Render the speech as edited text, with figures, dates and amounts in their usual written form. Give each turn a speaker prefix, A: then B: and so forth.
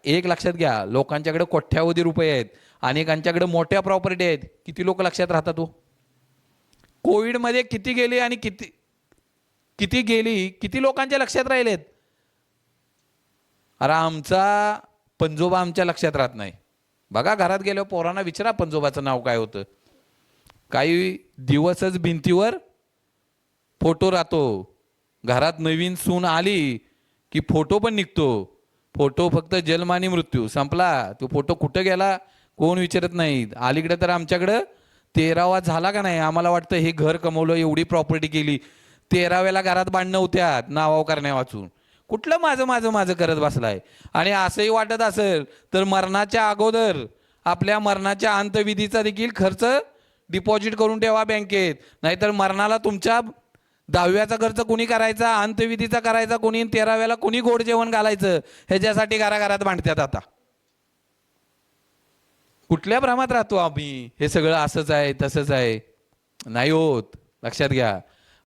A: एक लक्षात घ्या, लोकांच्याकडे कोट्यावधी रुपये आहेत, अनेकांच्याकडे मोठ्या प्रॉपर्टी आहेत. किती लोक लक्षात राहतात तो? कोविडमध्ये किती गेली आणि किती किती गेली, किती लोकांच्या लक्षात राहिलेत? अरे आमचा पंजोबा आमच्या लक्षात राहत नाही. बघा, घरात गेल्यावर पोरांना विचारा पंजोबाचं नाव काय होतं. काही दिवसच भिंतीवर फोटो राहतो. घरात नवीन सून आली की फोटो पण निघतो. फोटो फक्त जन्म आणि मृत्यू संपला. तो फोटो कुठं गेला कोण विचारत नाही. अलीकडे तर आमच्याकडं 13वा झाला का नाही, आम्हाला वाटतं हे घर कमवलं, एवढी प्रॉपर्टी केली, 13व्याला घरात भांडणं होत्यात नावाव करण्या वाचून. कुठलं माझं माझं माझं करत बसलाय. आणि असंही वाटत असेल तर मरणाच्या अगोदर आपल्या मरणाच्या अंतविधीचा देखील खर्च डिपॉझिट करून ठेवा बँकेत. नाहीतर मरणाला तुमच्या 10व्याचा खर्च कुणी करायचा, अंतविधीचा करायचा कुणी, 13व्याला कुणी गोड जेवण घालायचं, ह्याच्यासाठी घराघरात भांडतात. आता कुठल्या भ्रमात राहतो आम्ही, हे सगळं असंच आहे तसंच आहे. नाही होत. लक्षात घ्या,